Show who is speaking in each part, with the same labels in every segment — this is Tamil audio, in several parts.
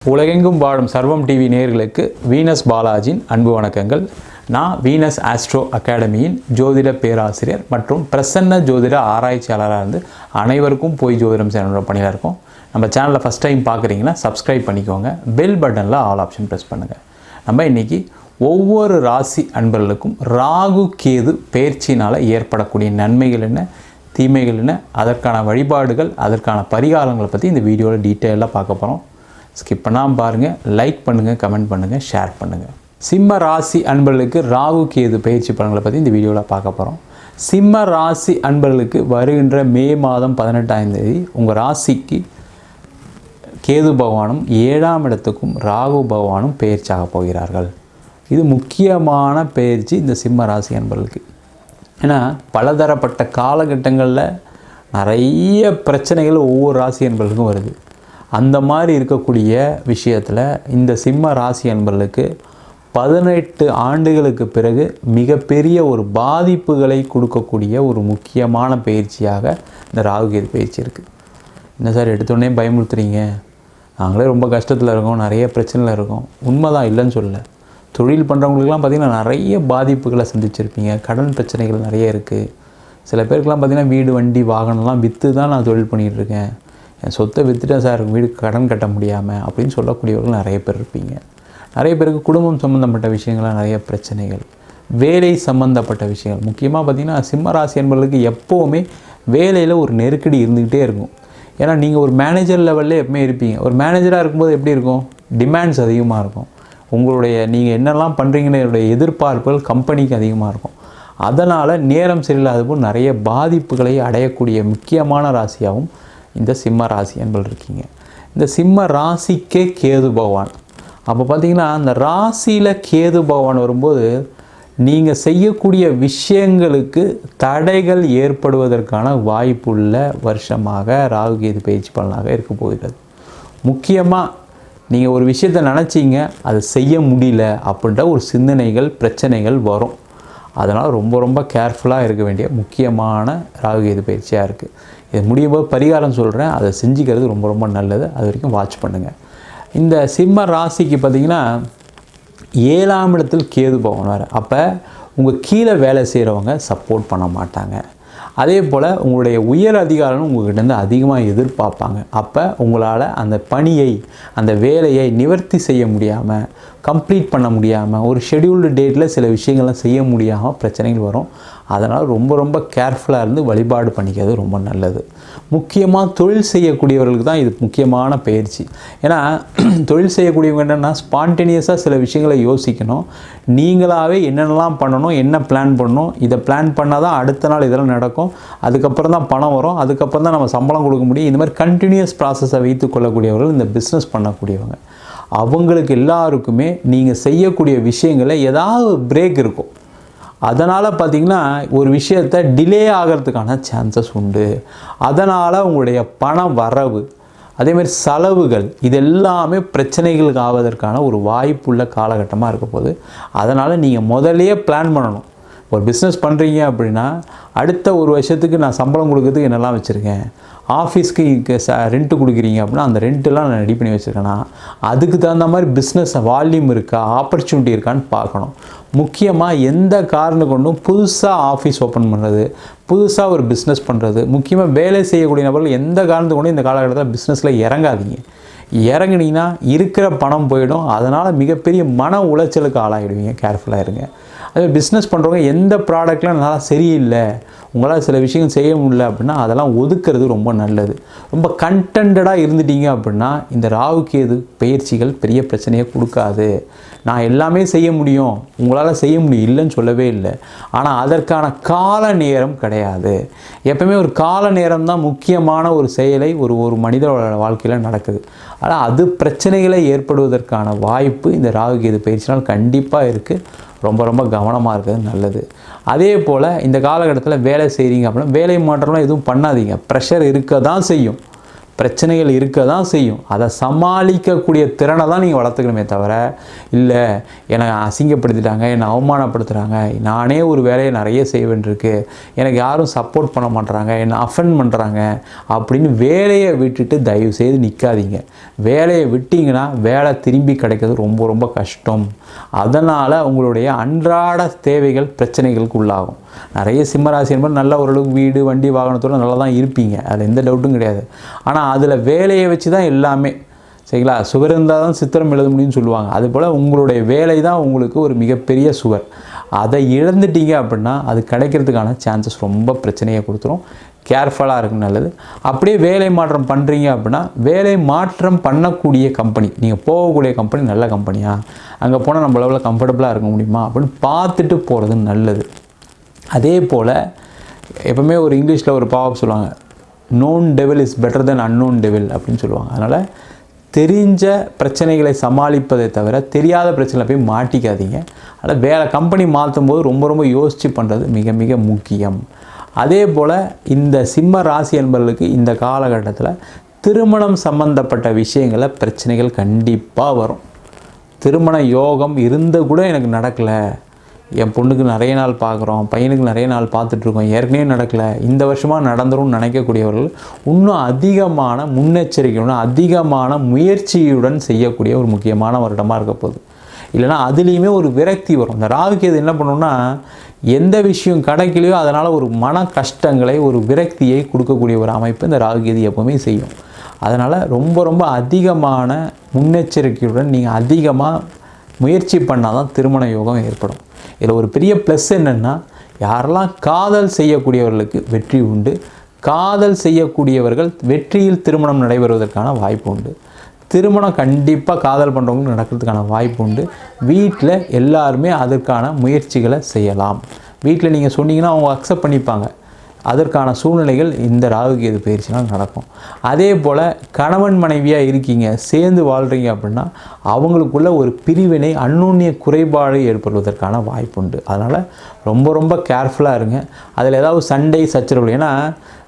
Speaker 1: உலகெங்கும் வாழும் சர்வம் டிவி நேயர்களுக்கு வீனஸ் பாலாஜியின் அன்பு வணக்கங்கள். நான் வீனஸ் ஆஸ்ட்ரோ அகாடமியின் ஜோதிட பேராசிரியர் மற்றும் பிரசன்ன ஜோதிட ஆராய்ச்சியாளராக இருந்து அனைவருக்கும் போய் ஜோதிடம் சேனலோட பணியில் இருக்கோம். நம்ம சேனலில் ஃபஸ்ட் டைம் பார்க்குறீங்கன்னா சப்ஸ்கிரைப் பண்ணிக்கோங்க. பெல் பட்டனில் ஆல் ஆப்ஷன் ப்ரெஸ் பண்ணுங்கள். நம்ம இன்றைக்கி ஒவ்வொரு ராசி அன்பர்களுக்கும் ராகு கேது பெயர்ச்சினால் ஏற்படக்கூடிய நன்மைகள் என்ன, தீமைகள் என்ன, அதற்கான வழிபாடுகள், அதற்கான பரிகாரங்களை பற்றி இந்த வீடியோவில் டீட்டெயிலாக பார்க்க போகிறோம். ஸ்கிப் பண்ணாமல் பாருங்கள், லைக் பண்ணுங்கள், கமெண்ட் பண்ணுங்கள், ஷேர் பண்ணுங்கள். சிம்ம ராசி அன்பர்களுக்கு ராகு கேது பயிற்சி பலன்களை பற்றி இந்த வீடியோவில் பார்க்க போகிறோம். சிம்ம ராசி அன்பர்களுக்கு வருகின்ற மே மாதம் 18ஆம் தேதி உங்கள் ராசிக்கு கேது பகவானும் 7ஆம் இடத்துக்கும் ராகு பகவானும் பெயர்ச்சியாக போகிறார்கள். இது முக்கியமான பெயர்ச்சி இந்த சிம்ம ராசி அன்பர்களுக்கு. ஏன்னா பலதரப்பட்ட காலகட்டங்களில் நிறைய பிரச்சனைகள் ஒவ்வொரு ராசி அன்பர்களுக்கும் வருது. அந்த மாதிரி இருக்கக்கூடிய விஷயத்தில் இந்த சிம்ம ராசி அன்பர்களுக்கு 18 ஆண்டுகளுக்கு பிறகு மிகப்பெரிய ஒரு பாதிப்புகளை கொடுக்கக்கூடிய ஒரு முக்கியமான பயிற்சியாக இந்த ராகு கேது பயிற்சி இருக்குது. என்ன சார் எடுத்தோடனே பயமுறுத்துறீங்க, நாங்களே ரொம்ப கஷ்டத்தில் இருக்கோம், நிறைய பிரச்சனையில் இருக்கோம். உண்மைதான், இல்லைன்னு சொல்லலை. தொழில் பண்ணுறவங்களுக்குலாம் பார்த்திங்கன்னா நிறைய பாதிப்புகளை சந்திச்சிருப்பீங்க. கடன் பிரச்சனைகள் நிறைய இருக்குது. சில பேருக்குலாம் பார்த்திங்கன்னா வீடு, வண்டி, வாகனம்லாம் விற்று தான் நான் தொழில் பண்ணிகிட்ருக்கேன், என் சொத்தை விற்றுட்டேன் சார், வீடு கடன் கட்ட முடியாமல் அப்படின்னு சொல்லக்கூடியவர்கள் நிறைய பேர் இருப்பீங்க. நிறைய பேருக்கு குடும்பம் சம்மந்தப்பட்ட விஷயங்கள்லாம் நிறைய பிரச்சனைகள், வேலை சம்மந்தப்பட்ட விஷயங்கள். முக்கியமாக பார்த்திங்கன்னா சிம்ம ராசி என்பவர்களுக்கு எப்போவுமே வேலையில் ஒரு நெருக்கடி இருந்துக்கிட்டே இருக்கும். ஏன்னா நீங்கள் ஒரு மேனேஜர் லெவலில் எப்பவுமே இருப்பீங்க. ஒரு மேனேஜராக இருக்கும்போது எப்படி இருக்கும், டிமாண்ட்ஸ் அதிகமாக இருக்கும். உங்களுடைய நீங்கள் என்னெல்லாம் பண்ணுறீங்கன்னு எதிர்பார்ப்புகள் கம்பெனிக்கு அதிகமாக இருக்கும். அதனால் நேரம் சரியில்லாத போது நிறைய பாதிப்புகளை அடையக்கூடிய முக்கியமான ராசியாகவும் இந்த சிம்ம ராசி என்பது இருக்கீங்க. இந்த சிம்ம ராசிக்கே கேது பகவான். அப்போ பார்த்திங்கன்னா அந்த ராசியில் கேது பகவான் வரும்போது நீங்கள் செய்யக்கூடிய விஷயங்களுக்கு தடைகள் ஏற்படுவதற்கான வாய்ப்புள்ள வருஷமாக ராகு கேது பயிற்சி பலனாக இருக்க போகிறது. முக்கியமாக நீங்கள் ஒரு விஷயத்தை நினச்சிங்க, அதை செய்ய முடியல அப்படின்ற ஒரு சிந்தனைகள், பிரச்சனைகள் வரும். அதனால் ரொம்ப ரொம்ப கேர்ஃபுல்லாக இருக்க வேண்டிய முக்கியமான ராகு கேது பயிற்சியாக இருக்குது. இது முடியும் போது பரிகாரம் சொல்கிறேன், அதை செஞ்சுக்கிறது ரொம்ப ரொம்ப நல்லது. அது வரைக்கும் வாட்ச் பண்ணுங்கள். இந்த சிம்ம ராசிக்கு பார்த்திங்கன்னா 7ஆம் இடத்தில் கேது பகவான். அப்போ உங்கள் கீழே வேலை செய்கிறவங்க சப்போர்ட் பண்ண மாட்டாங்க. அதே போல் உங்களுடைய உயர் அதிகாரம் உங்கள்கிட்ட அதிகமாக எதிர்பார்ப்பாங்க. அப்போ உங்களால் அந்த பணியை, அந்த வேலையை நிவர்த்தி செய்ய முடியாமல், கம்ப்ளீட் பண்ண முடியாமல், ஒரு ஷெடியூல்டு டேட்டில் சில விஷயங்கள்லாம் செய்ய முடியாமல் பிரச்சனைகள் வரும். அதனால் ரொம்ப ரொம்ப கேர்ஃபுல்லாக இருந்து வழிபாடு பண்ணிக்கிறது ரொம்ப நல்லது. முக்கியமாக தொழில் செய்யக்கூடியவர்களுக்கு தான் இது முக்கியமான பயிற்சி. ஏன்னா தொழில் செய்யக்கூடியவங்க என்னென்னா ஸ்பான்டேனியஸாக சில விஷயங்களை யோசிக்கணும். நீங்களாகவே என்னென்னலாம் பண்ணணும், என்ன பிளான் பண்ணணும், இதை பிளான் பண்ணால் தான் அடுத்த நாள் இதெல்லாம் நடக்கும், அதுக்கப்புறம் தான் பணம் வரும், அதுக்கப்புறம் தான் நம்ம சம்பளம் கொடுக்க முடியும். இந்த மாதிரி கண்டினியூஸ் ப்ராசஸை வைத்து கொள்ளக்கூடியவர்கள் இந்த பிஸ்னஸ் பண்ணக்கூடியவங்க. அவங்களுக்கு எல்லாருக்குமே நீங்கள் செய்யக்கூடிய விஷயங்களில் ஏதாவது பிரேக் இருக்கும். அதனால் பார்த்திங்கன்னா ஒரு விஷயத்தை டிலே ஆகிறதுக்கான சான்சஸ் உண்டு. அதனால் உங்களுடைய பண வரவு, அதேமாதிரி செலவுகள், இது எல்லாமே பிரச்சனைகளுக்கு ஆவதற்கான ஒரு வாய்ப்புள்ள காலகட்டமாக இருக்க போகுது. அதனால் நீங்கள் முதல்லையே பிளான் பண்ணணும். ஒரு பிஸ்னஸ் பண்ணுறீங்க அப்படின்னா அடுத்த ஒரு வருஷத்துக்கு நான் சம்பளம் கொடுக்கறதுக்கு என்னெல்லாம் வச்சுருக்கேன், ஆஃபீஸ்க்கு ரெண்ட்டு கொடுக்குறீங்க அப்படின்னா அந்த ரெண்ட்டெல்லாம் நான் ரெடி பண்ணி வச்சுருக்கேன்னா அதுக்கு தகுந்த மாதிரி பிஸ்னஸ் வால்யூம் இருக்கா, ஆப்பர்ச்சுனிட்டி இருக்கான்னு பார்க்கணும். முக்கியமாக எந்த காரணம் கொண்டும் புதுசாக ஆஃபீஸ் ஓப்பன் பண்ணுறது, புதுசாக ஒரு பிஸ்னஸ் பண்ணுறது, முக்கியமாக வேலை செய்யக்கூடிய நபர்கள் எந்த காரணத்தை கொண்டும் இந்த காலகட்டத்தில் பிஸ்னஸில் இறங்காதீங்க. இறங்குனீங்கன்னா இருக்கிற பணம் போயிடும். அதனால் மிகப்பெரிய மன உளைச்சலுக்கு ஆளாகிடுவீங்க. கேர்ஃபுல்லாக இருங்க. அதே பிஸ்னஸ் பண்ணுறவங்க எந்த ப்ராடக்ட்லாம் நல்லா சரியில்லை, உங்களால் சில விஷயங்கள் செய்ய முடியல அப்படின்னா அதெல்லாம் ஒதுக்கிறது ரொம்ப நல்லது. ரொம்ப கண்டென்டாக இருந்துட்டீங்க அப்படின்னா இந்த ராகு கேது பயிற்சிகள் பெரிய பிரச்சனையை கொடுக்காது. நான் எல்லாமே செய்ய முடியும், உங்களால் செய்ய முடியும் இல்லைன்னு சொல்லவே இல்லை. ஆனால் அதற்கான கால நேரம் கிடையாது. எப்பவுமே ஒரு கால நேரம் தான் முக்கியமான ஒரு செயலை ஒரு மனிதனோட வாழ்க்கையில் நடக்குது. ஆனால் அது பிரச்சனைகளை ஏற்படுவதற்கான வாய்ப்பு இந்த ராகு கேது பயிற்சினால் கண்டிப்பாக இருக்குது. ரொம்ப ரொம்ப கவனமாக இருக்கிறது நல்லது. அதே போல் இந்த காலகட்டத்தில் வேலை செய்கிறீங்க அப்படின்னா வேலை மாற்றம்லாம் எதுவும் பண்ணாதீங்க. ப்ரெஷர் இருக்க தான் செய்யும். பிரச்சனைகள் இருக்க தான் செய்யும். அதை சமாளிக்கக்கூடிய திறனை தான் நீங்கள் வளர்த்துக்கணுமே தவிர, இல்லை என்னை அசிங்கப்படுத்திட்டாங்க, என்னை அவமானப்படுத்துகிறாங்க, நானே ஒரு வேலையை நிறைய செய்ய வேண்டியிருக்கு, எனக்கு யாரும் சப்போர்ட் பண்ண மாட்டுறாங்க, என்னை அஃபெண்ட் பண்ணுறாங்க அப்படின்னு வேலையை விட்டுட்டு தயவு செய்து நிற்காதீங்க. வேலையை விட்டிங்கன்னா வேலை திரும்பி கிடைக்கிறது ரொம்ப ரொம்ப கஷ்டம். அதனால் உங்களுடைய அன்றாட தேவைகள் பிரச்சனைகளுக்கு உள்ளாகும். நிறைய சிம்மராசி என்பது நல்ல ஓரளவுக்கு வீடு வண்டி வாகனத்தோடு நல்லா தான் இருப்பீங்க, அதில் எந்த டவுட்டும் கிடையாது. ஆனால் அதில் வேலையை வச்சு தான் எல்லாமே, சரிங்களா? சுவர் இருந்தால் தான் சித்திரம் எழுத முடியும்னு சொல்லுவாங்க. அதுபோல் உங்களுடைய வேலை தான் உங்களுக்கு ஒரு மிகப்பெரிய சுவர். அதை இழந்துட்டீங்க அப்படின்னா அது கிடைக்கிறதுக்கான சான்சஸ் ரொம்ப பிரச்சனையை கொடுத்துரும். கேர்ஃபுல்லாக இருக்குது நல்லது. அப்படியே வேலை மாற்றம் பண்ணுறீங்க அப்படின்னா, வேலை மாற்றம் பண்ணக்கூடிய கம்பெனி, நீங்கள் போகக்கூடிய கம்பெனி நல்ல கம்பெனியா, அங்கே போனால் நம்ம லெவலில் கம்ஃபர்டபுளாக இருக்க முடியுமா அப்படின்னு பார்த்துட்டு போகிறது நல்லது. அதே போல் எப்பவுமே ஒரு இங்கிலீஷில் ஒரு பாவம் சொல்லுவாங்க, known devil is better then unknown devil அப்படின்னு சொல்லுவாங்க. அதனால் தெரிஞ்ச பிரச்சனைகளை சமாளிப்பதை தவிர தெரியாத பிரச்சனையில் போய் மாட்டிக்காதீங்க. அதனால் வேலை கம்பெனி மாற்றும் போது ரொம்ப ரொம்ப யோசித்து பண்ணுறது மிக மிக முக்கியம். அதே போல் இந்த சிம்ம ராசி என்பவர்களுக்கு இந்த காலகட்டத்தில் திருமணம் சம்பந்தப்பட்ட விஷயங்களில் பிரச்சனைகள் கண்டிப்பாக வரும். திருமண யோகம் இருந்து கூட எனக்கு நடக்கலை, என் பொண்ணுக்கு நிறைய நாள் பார்க்குறோம், பையனுக்கு நிறைய நாள் பார்த்துட்ருக்கோம், ஏற்கனவே நடக்கலை, இந்த வருஷமாக நடந்துரும்னு நினைக்கக்கூடியவர்கள் இன்னும் அதிகமான முன்னெச்சரிக்கையுடன் அதிகமான முயற்சியுடன் செய்யக்கூடிய ஒரு முக்கியமான வருடமாக இருக்க போகுது. இல்லைனா அதுலேயுமே ஒரு விரக்தி வரும். இந்த ராகுகேது என்ன பண்ணணும்னா, எந்த விஷயம் கிடைக்கலையோ அதனால் ஒரு மன கஷ்டங்களை ஒரு விரக்தியை கொடுக்கக்கூடிய ஒரு அமைப்பு இந்த ராகுகேது எப்போவுமே செய்யும். அதனால் ரொம்ப ரொம்ப அதிகமான முன்னெச்சரிக்கையுடன் நீங்கள் அதிகமாக முயற்சி பண்ணால் தான் திருமண யோகம் ஏற்படும். இதில் ஒரு பெரிய ப்ளஸ் என்னென்னா, யாரெல்லாம் காதல் செய்யக்கூடியவர்களுக்கு வெற்றி உண்டு, காதல் செய்யக்கூடியவர்கள் வெற்றியில் திருமணம் நடைபெறுவதற்கான வாய்ப்பு உண்டு. திருமணம் கண்டிப்பாக காதல் பண்ணுறவங்களுக்கு நடக்கிறதுக்கான வாய்ப்பு உண்டு. வீட்டில் எல்லாருமே அதற்கான முயற்சிகளை செய்யலாம். வீட்டில் நீங்கள் சொன்னீங்கன்னா அவங்க அக்செப்ட் பண்ணிப்பாங்க. அதற்கான சூழ்நிலைகள் இந்த ராகுகேது பயிற்சினால் நடக்கும். அதே போல் கணவன் மனைவியாக இருக்கீங்க, சேர்ந்து வாழ்கிறீங்க அப்படின்னா அவங்களுக்குள்ள ஒரு பிரிவினை அந்யோன்ய குறைபாடு ஏற்படுவதற்கான வாய்ப்பு உண்டு. அதனால் ரொம்ப ரொம்ப கேர்ஃபுல்லாக இருங்க. அதில் ஏதாவது சண்டை சச்சரவு, ஏன்னா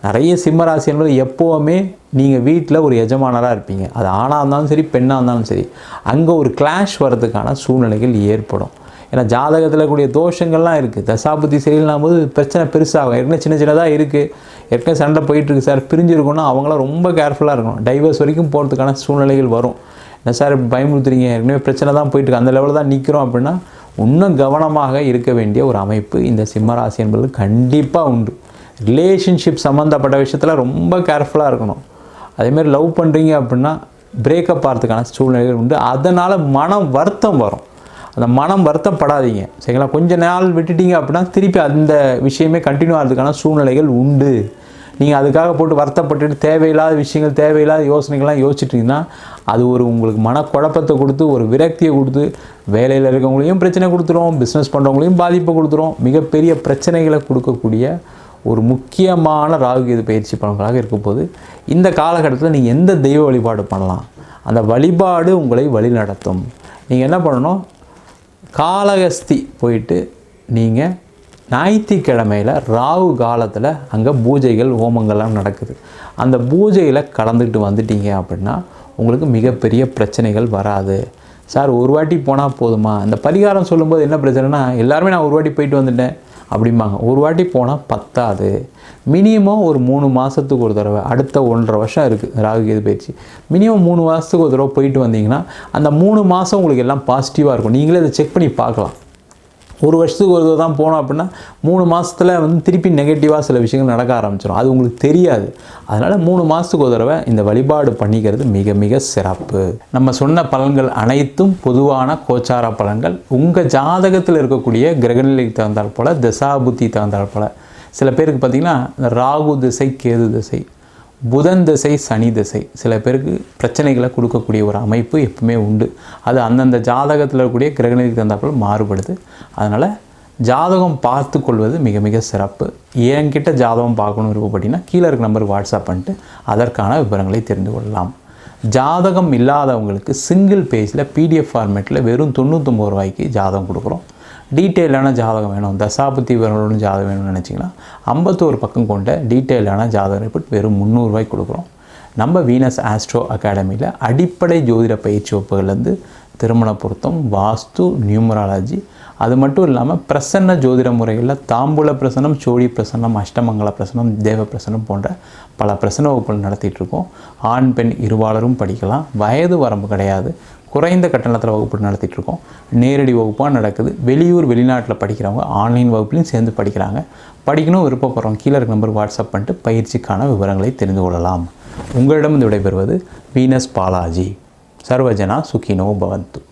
Speaker 1: நிறைய சிம்மராசி என்பது எப்போவுமே நீங்கள் வீட்டில் ஒரு எஜமானராக இருப்பீங்க, அது ஆணாக இருந்தாலும் சரி பெண்ணாக இருந்தாலும் சரி, அங்கே ஒரு கிளாஷ் வர்றதுக்கான சூழ்நிலைகள் ஏற்படும். ஏன்னா ஜாதகத்தில் கூடிய தோஷங்கள்லாம் இருக்குது. தசாபுத்தி சரியில்லாம போது பிரச்சனை பெருசாகும். ஏற்கனவே சின்ன சின்னதாக இருக்குது, ஏற்கனவே சண்டை போயிட்டுருக்கு சார், பிரிஞ்சிருக்கணும்னா அவங்களாம் ரொம்ப கேர்ஃபுல்லாக இருக்கணும். டைவர்ஸ் வரைக்கும் போகிறதுக்கான சூழ்நிலைகள் வரும். என்ன சார் பயமுறுத்துறீங்க, ஏற்கனவே பிரச்சனை தான் போயிட்டுருக்கு, அந்த லெவலில் தான் நிற்கிறோம் அப்படின்னா இன்னும் கவனமாக இருக்க வேண்டிய ஒரு அமைப்பு இந்த சிம்மராசி என்பது கண்டிப்பாக உண்டு. ரிலேஷன்ஷிப் சம்மந்தப்பட்ட விஷயத்தில் ரொம்ப கேர்ஃபுல்லாக இருக்கணும். அதேமாதிரி லவ் பண்ணுறீங்க அப்படின்னா பிரேக்கப் ஆகிறதுக்கான சூழ்நிலைகள் உண்டு. அதனால் மனம் வருத்தம் வரும். அந்த மனம் வருத்தப்படாதீங்க, சரிங்களா? கொஞ்சம் நாள் விட்டுட்டீங்க அப்படின்னா திருப்பி அந்த விஷயமே கண்டினியூ ஆகிறதுக்கான சூழ்நிலைகள் உண்டு. நீங்கள் அதுக்காக போட்டு வருத்தப்பட்டுட்டு தேவையில்லாத விஷயங்கள் தேவையில்லாத யோசனைகள்லாம் யோசிச்சிட்டிங்கன்னா அது ஒரு உங்களுக்கு மனக்குழப்பத்தை கொடுத்து ஒரு விரக்தியை கொடுத்து வேலையில் இருக்கவங்களையும் பிரச்சனை கொடுத்துரும், பிஸ்னஸ் பண்ணுறவங்களையும் பாதிப்பை கொடுத்துரும், மிகப்பெரிய பிரச்சனைகளை கொடுக்கக்கூடிய ஒரு முக்கியமான ராகுகேது பயிற்சி பலன்களாக இருக்கும்போது இந்த காலகட்டத்தில் நீங்கள் எந்த தெய்வ வழிபாடு பண்ணலாம், அந்த வழிபாடு உங்களை வழி நடத்தும். நீங்கள் என்ன பண்ணணும், காளகஸ்தி போயிட்டு நீங்கள் ஞாயிற்றுக்கிழமையில் ராகு காலத்தில் அங்கே பூஜைகள் ஹோமங்கள்லாம் நடக்குது, அந்த பூஜையில் கலந்துக்கிட்டு வந்துட்டீங்க அப்படின்னா உங்களுக்கு மிகப்பெரிய பிரச்சனைகள் வராது. சார் ஒரு வாட்டி போனால் போதுமா, அந்த பரிகாரம் சொல்லும்போது என்ன பிரச்சனைனா எல்லாருமே நான் ஒரு வாட்டி போயிட்டு வந்துட்டேன் அப்படிம்பாங்க. ஒரு வாட்டி போனால் பத்தாது, மினிமம் ஒரு 3 மாதத்துக்கு ஒரு தடவை, அடுத்த 1.5 வருஷம் இருக்குது ராகுகேது பயிற்சி, மினிமம் 3 மாதத்துக்கு ஒரு தடவை போயிட்டு வந்தீங்கன்னா அந்த 3 மாதம் உங்களுக்கு எல்லாம் பாசிட்டிவாக இருக்கும். நீங்களே அதை செக் பண்ணி பார்க்கலாம். ஒரு வருஷத்துக்கு ஒரு தடவை தான் போனோம் அப்படின்னா 3 மாதத்தில் திருப்பி நெகட்டிவாக சில விஷயங்கள் நடக்க ஆரம்பிச்சிடும், அது உங்களுக்கு தெரியாது. அதனால் 3 மாதத்துக்கு ஒரு தடவை இந்த வழிபாடு பண்ணிக்கிறது மிக மிக சிறப்பு. நம்ம சொன்ன பலன்கள் அனைத்தும் பொதுவான கோச்சார பலன்கள். உங்கள் ஜாதகத்தில் இருக்கக்கூடிய கிரகநிலைக்கு தகுந்தால் போல், தசாபுத்தி தகுந்தால் போல், சில பேருக்கு பார்த்திங்கன்னா இந்த ராகு திசை கேது திசை, புதன் திசை சனி திசை சில பேருக்கு பிரச்சனைகளை கொடுக்கக்கூடிய ஒரு அமைப்பு எப்பவுமே உண்டு. அது அந்தந்த ஜாதகத்தில் இருக்கக்கூடிய கிரகநிலைக்கு தகுந்தாற்போல் மாறுபடுது. அதனால் ஜாதகம் பார்த்து கொள்வது மிக மிக சிறப்பு. என்கிட்ட ஜாதகம் பார்க்கணும் விருப்பப்பட்டீங்கன்னா கீழே இருக்க நம்பருக்கு வாட்ஸ்அப் பண்ணிட்டு அதற்கான விவரங்களை தெரிந்து கொள்ளலாம். ஜாதகம் இல்லாதவங்களுக்கு சிங்கிள் பேஜில் பிடிஎஃப் ஃபார்மேட்டில் வெறும் 99 ரூபாய்க்கு ஜாதகம் கொடுக்குறோம். டீட்டெயிலான ஜாதகம் வேணும், தசாபுத்தி விவரங்களோட ஜாதகம் வேணும்னு நினச்சிங்கன்னா 51 பக்கம் கொண்ட டீட்டெயிலான ஜாதகம் ரிப்போர்ட் வெறும் 300 ரூபாய்க்கு கொடுக்குறோம். நம்ம வீனஸ் ஆஸ்ட்ரோ அகாடமியில் அடிப்படை ஜோதிட பயிற்சி வகுப்புகள்லேருந்து திருமண பொருத்தம், வாஸ்து, நியூமராலஜி, அது மட்டும் இல்லாமல் பிரசன்ன ஜோதிட முறைகளில் தாம்பூல பிரசனம், சோழி பிரசனம், அஷ்டமங்கல பிரசனம், தேவ பிரசனம் போன்ற பல பிரசன வகுப்புகள் நடத்திட்டுருக்கோம். ஆண் பெண் இருபாலரும் படிக்கலாம். வயது வரம்பு கிடையாது. குறைந்த கட்டணத்தில் வகுப்பு நடத்திட்டுருக்கோம். நேரடி வகுப்பாக நடக்குது. வெளியூர் வெளிநாட்டில் படிக்கிறவங்க ஆன்லைன் வகுப்புலையும் சேர்ந்து படிக்கிறாங்க. படிக்கணும் விருப்பப்படுறவங்க கீழே இருக்க நம்பர் வாட்ஸ்அப் பண்ணிட்டு பயிற்சிக்கான விவரங்களை தெரிந்து கொள்ளலாம். உங்களிடம் விடைபெறுவது வீனஸ் பாலாஜி. சர்வஜனா சுகினோ பவந்து.